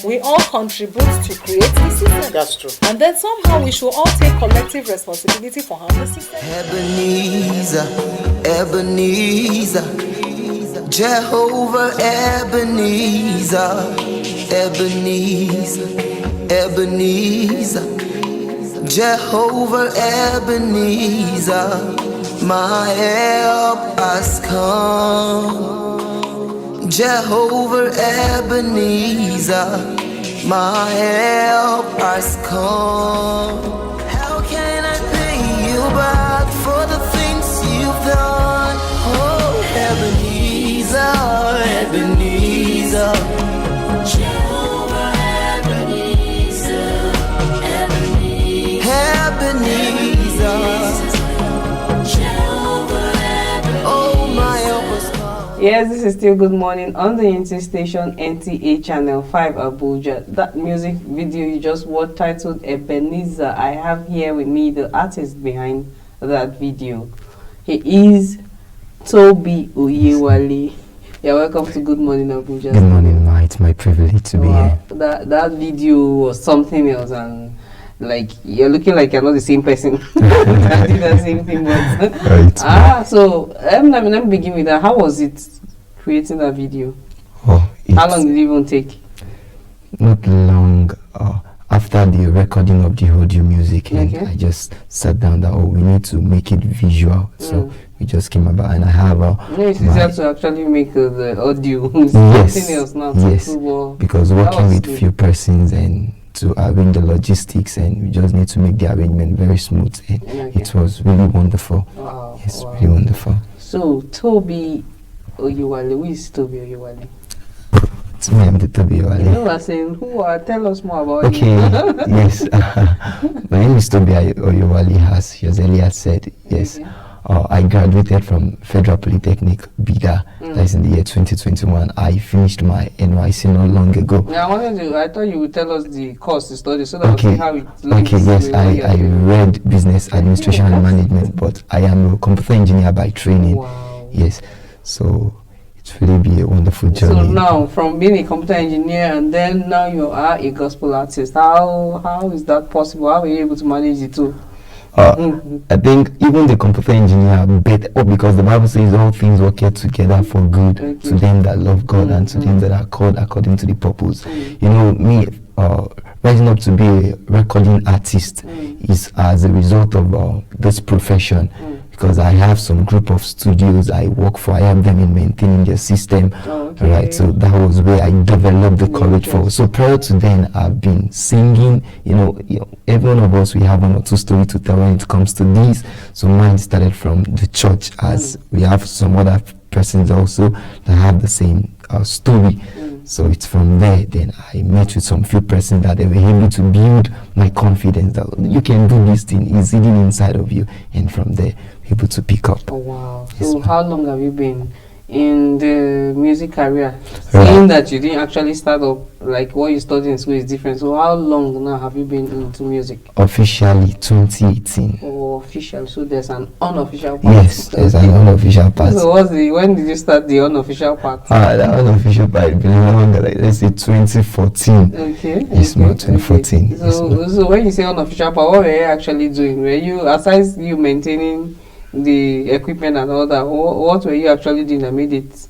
We all contribute to create the system. That's true. And then somehow we should all take collective responsibility for how the system. Ebenezer, Ebenezer, Jehovah Ebenezer, Ebenezer, Ebenezer, Jehovah Ebenezer, my help has come. Jehovah Ebenezer, my help has come. How can I pay you back for the things you've done? Oh, Ebenezer, Ebenezer, Jehovah Ebenezer, Ebenezer, Jehovah Ebenezer. Oh, my help has come. Yes, this is still Good Morning on the NTA station NTA Channel 5 Abuja. That music video you just watched titled Ebenezer, I have here with me the artist behind that video. He is Tobi Oyewale. You're welcome to Good Morning Abuja. Good morning, Ma. It's my privilege to be here. That video was something else, and like you're looking like you're not the same person. I did the same thing, but Right. So let me begin with that. How was it creating that video? Oh, How long did it even take? Not long after the recording of the audio music, and Okay. I just sat down that we need to make it visual. So we just came about, and I have It's easier to actually make the audio. Yes, Something else now. yes, Well, because working was with good. few persons and to arrange the logistics, and we just need to make the arrangement very smooth, and Okay. it was really wonderful. Wow. Yes, Wow. really wonderful. So Tobi Oyewale, who is Tobi Oyewale? It's me, I'm the Tobi You Oyewale. know, I saying who are? Tell us more about Okay, you. yes. My name is Tobi Oyewale, as she has earlier said. Yes, Okay. I graduated from Federal Polytechnic, Bida. That's in the year 2021. I finished my NYC not long ago. Yeah, I thought you would tell us the course you studied so that we Okay, see how it links. okay, yes. with what you're I doing. read business administration and management, but I am a computer engineer by training. Wow. Yes, so it's really be a wonderful journey. So now, from being a computer engineer and then now you are a gospel artist, how is that possible? How are you able to manage the two? I think even the computer engineer better, because the Bible says all things work together for good to them that love God and to them that are called according to the purpose. You know, me rising up to be a recording artist is as a result of this profession. Because I have some group of studios I work for, I help them in maintaining their system, right? So that was where I developed the courage for. So prior to then, I've been singing. You know, every one of us, we have one or two stories to tell when it comes to this. So mine started from the church, as we have some other persons also that have the same story. So it's from there, then I met with some few persons that they were able to build my confidence that you can do this thing, it's hidden inside of you, and from there, able to pick up. Oh, wow. Yes, So how long have you been in the music career? Right. Seeing that you didn't actually start up, like what you studied in school is different. So how long now have you been into music? Officially 2018. Or official? So there's an unofficial part. Yes, there's an unofficial part. So when did you start the unofficial part? The unofficial part, been longer, like let's say 2014. Okay. Yes, okay, ma'am, 2014. okay. So when you say unofficial part, what were you actually doing? Were you, aside you maintaining the equipment and all that, what were you actually doing that made it?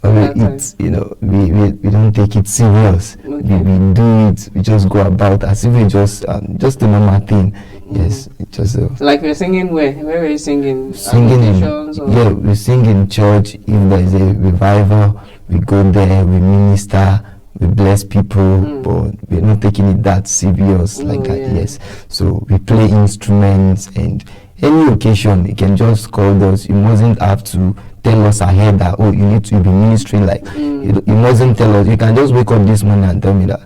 It's, you know, we don't take it serious. Okay. We do it, we just go about as if we just a normal thing. Yes, it just Like we're singing where were you singing? singing in, Associations or- yeah, we sing in church. If there's a revival, we go there, we minister, we bless people, but we're not taking it that serious like that. Yeah. Yes, so we play instruments, and any occasion you can just call us. You mustn't have to tell us ahead that you need to be ministering, like you mustn't tell us. You can just wake up this morning and tell me that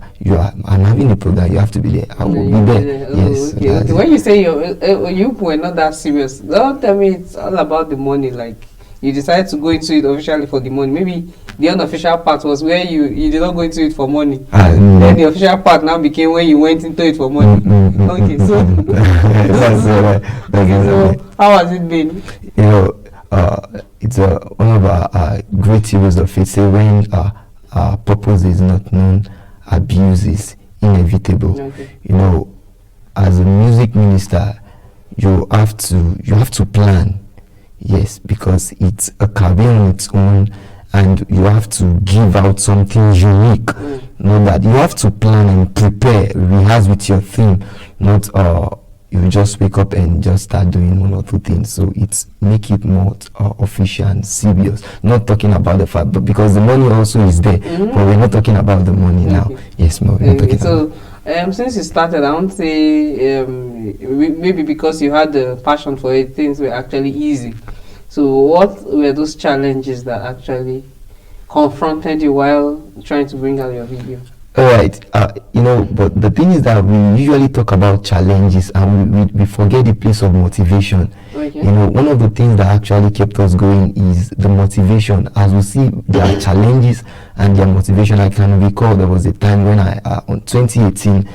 I'm having a program, you have to be there. I will be there. Yes. Okay, okay. When you say you were not that serious, don't tell me it's all about the money. Like you decided to go into it officially for the money. Maybe the unofficial part was where you did not go into it for money. Then the official part now became when you went into it for money. Okay, so that's right. So how has it been? You know, it's one of our great heroes of faith. Say when our purpose is not known, abuse is inevitable. Okay. You know, as a music minister, you have to plan. Yes, because it's a career on its own, and you have to give out something unique. Know that you have to plan and prepare, rehearse with your theme, not you just wake up and just start doing one or two things. So it's make it more official and serious. Not talking about the fact, but because the money also is there, but we're not talking about the money now. Yes, ma'am. We're not talking So about. since you started, I won't say maybe because you had the passion for it, things were actually easy. So what were those challenges that actually confronted you while trying to bring out your video? All right, you know, but the thing is that we usually talk about challenges and we forget the place of motivation. Okay. You know, one of the things that actually kept us going is the motivation. As we see, there are challenges and their motivation. I can recall there was a time when on 2018,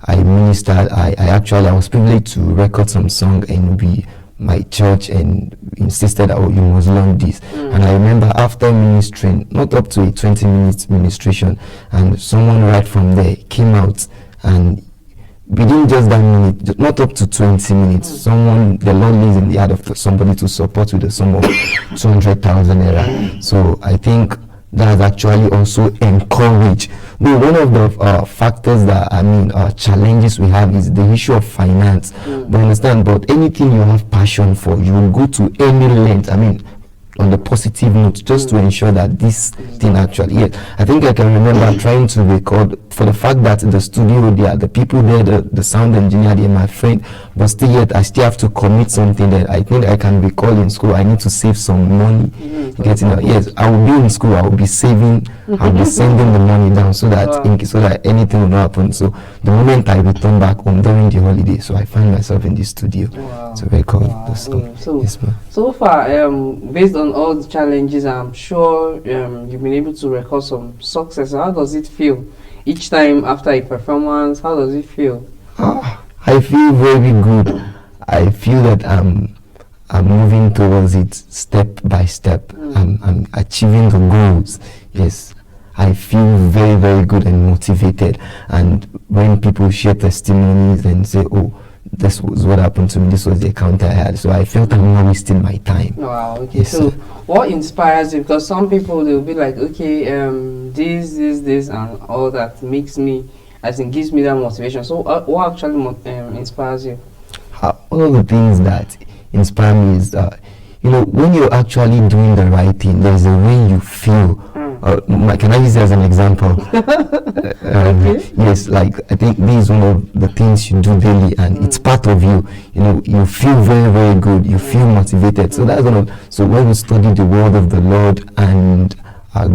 I ministered. I was privileged to record some song and my church and insisted that you must learn this. And I remember after ministering, not up to a 20-minute ministration, and someone right from there came out, and within just that minute, not up to 20 minutes, the Lord lays in the heart of somebody to support with a sum of 200,000 naira. So I think that has actually also encouraged. But one of the factors that challenges we have is the issue of finance. But understand, but anything you have passion for, you will go to any length. On the positive note, just to ensure that this thing actually, I think I can remember trying to record, for the fact that the studio there, the people there, the sound engineer there, my friend, but still yet I still have to commit something that I think I can recall in school. I need to save some money. Yes, I will be in school, I will be saving, I'll be sending the money down so that anything will not happen. So the moment I return back home during the holiday, so I find myself in the studio to record the song. So far, based on all the challenges, I'm sure you've been able to record some success. How does it feel each time after a performance? How does it feel? I feel very good. I feel that I'm moving towards it step by step. I'm achieving the goals. Yes, I feel very, very good and motivated. And when people share testimonies and say, "Oh, this was what happened to me, this was the encounter I had," so I felt I'm not wasting my time. Wow, okay. Yes, so what inspires you? Because some people, they'll be like, okay, this and all that makes me, gives me that motivation. So what actually inspires you? One of the things that inspire me is when you're actually doing the right thing, there's a way you feel. Can I use it as an example? Yes, like I think this is one of the things you do daily, and it's part of you. You feel very, very good. You feel motivated. So that's So when we study the word of the Lord and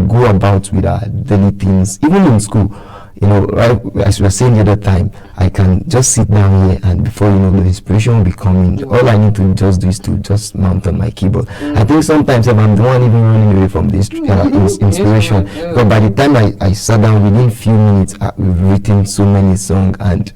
go about with our daily things, even in school, right, as we were saying the other time, I can just sit down here, and before you know, the inspiration will be coming. All I need to just do is to just mount on my keyboard. I think sometimes if I'm the one even running away from this inspiration, but by the time I sat down, within few minutes, we've written so many songs, and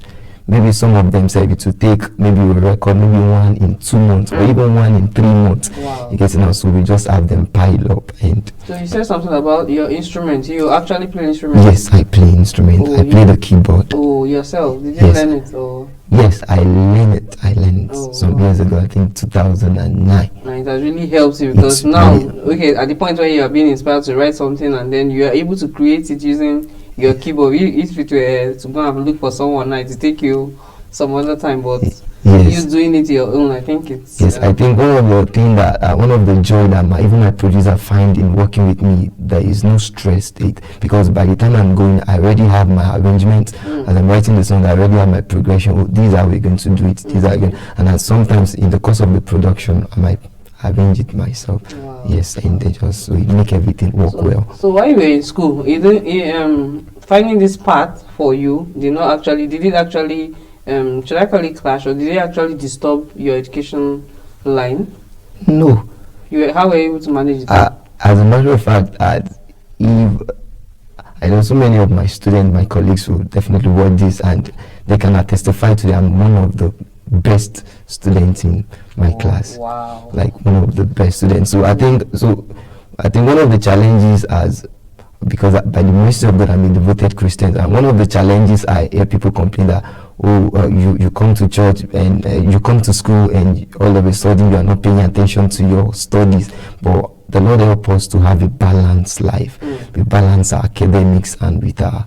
maybe some of them say it will take, maybe we'll record maybe one in 2 months or even one in 3 months. Wow. You get it now, so we just have them pile up. And so you said something about your instrument. You actually play instrument? Yes, I play instrument. I play the keyboard. Oh, yourself? Did you learn it? Or? Yes, I learned it some years ago, I think 2009. And it has really helped you, because now, at the point where you are being inspired to write something and then you are able to create it using your keyboard. If it were to go and look for someone, it will take you some other time, but you doing it your own, I think it's... Yes, I think one of the things that, one of the joy that even my producer find in working with me, there is no stress state, because by the time I'm going, I already have my arrangement. As I'm writing the song, I already have my progression. These are we going to do it, these are going, and sometimes in the course of the production, I might arrange it myself. Wow. Yes, and they just so it make everything work well. So while you were in school, finding this path for you, did it actually should I call it clash, or did it actually disturb your education line? No. How were you able to manage it? As a matter of fact, if I know so many of my students, my colleagues will definitely watch this, and they can testify to that I'm one of the best students in my class. Wow. Like one of the best students. So I think one of the challenges as because by the mercy of God, I'm a devoted Christian. And one of the challenges I hear people complain that, you come to church and you come to school and all of a sudden you are not paying attention to your studies. But the Lord help us to have a balanced life. We balance our academics and with the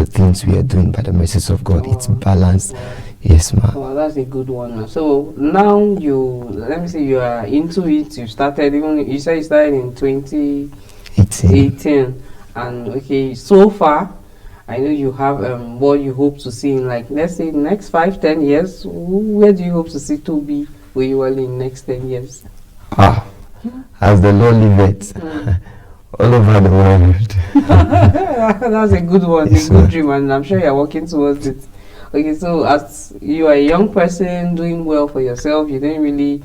things we are doing by the mercies of God. It's balanced. Yes, ma'am. Well, that's a good one. So now let me see, you are into it. You started, you said you started in 2018. And okay, so far, I know you have what you hope to see in, like, let's say, next 5-10 years. Where do you hope to see Tobi Oyewale in next 10 years? As the Lord liveth, all over the world. That's a good one, yes, a good dream, and I'm sure you're working towards it. Okay, so as you are a young person doing well for yourself, you didn't really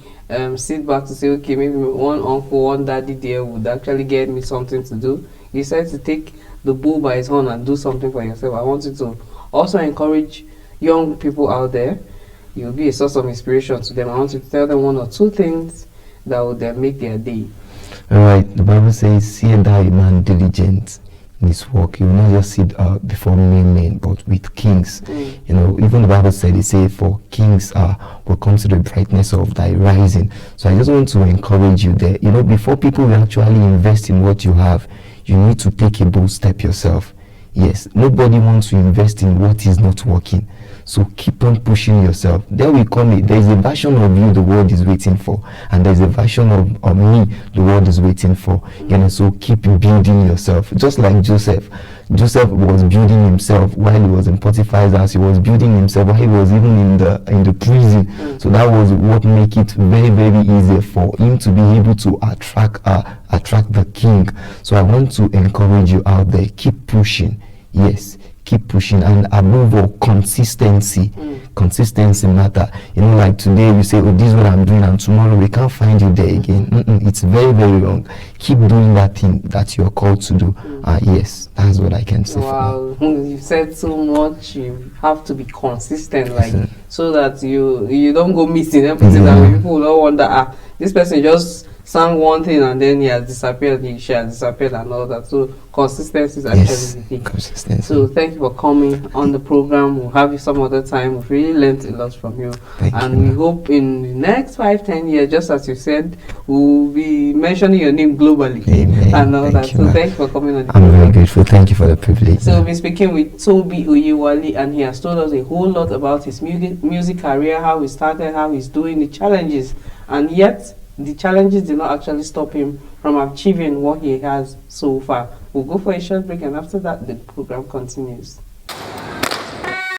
sit back to say, okay, maybe one uncle, one daddy there would actually get me something to do. You decided to take the bull by his horn and do something for yourself. I want you to also encourage young people out there. You'll be a source of inspiration to them. I want you to tell them 1 or 2 things that would make their day. All right. The Bible says, "See thou a man diligent in his work." You will not just sit before men, but with kings. You know, even the Bible said, "For kings will come to the brightness of thy rising." So I just want to encourage you there. You know, before people will actually invest in what you have, you need to take a bold step yourself. Yes, nobody wants to invest in what is not working. So keep on pushing yourself. There will come there is a version of you the world is waiting for, and there's a version of me the world is waiting for. You know, so keep building yourself. Just like Joseph. Joseph was building himself while he was in Potiphar's house. He was building himself while he was even in the prison. So that was what make it very, very easy for him to be able to attract the king. So I want to encourage you out there. Keep pushing. Yes, keep pushing, and above all, consistency. Consistency matter. You know, like today we say, "Oh, this is what I'm doing," and tomorrow we can't find you there again. It's very, very wrong. Keep doing that thing that you're called to do. Yes, that's what I can say. Wow, you said so much. You have to be consistent, like, so that you don't go missing everything. And people don't wonder, this person just sang one thing and then he has disappeared, she has disappeared, and all that. So consistency is actually the thing. Consistency. So thank you for coming on the program. We'll have you some other time. We've really learned a lot from you. Thank you. We hope in the next 5-10 years, just as you said, we'll be mentioning your name globally. Amen. And all that. You, so thank you for coming on the I'm program. very grateful. Thank you for the privilege. So we'll be speaking with Tobi Oyewale, and he has told us a whole lot about his music career, how he started, how he's doing, the challenges, and yet the challenges did not actually stop him from achieving what he has so far. We'll go for a short break, and after that, the program continues.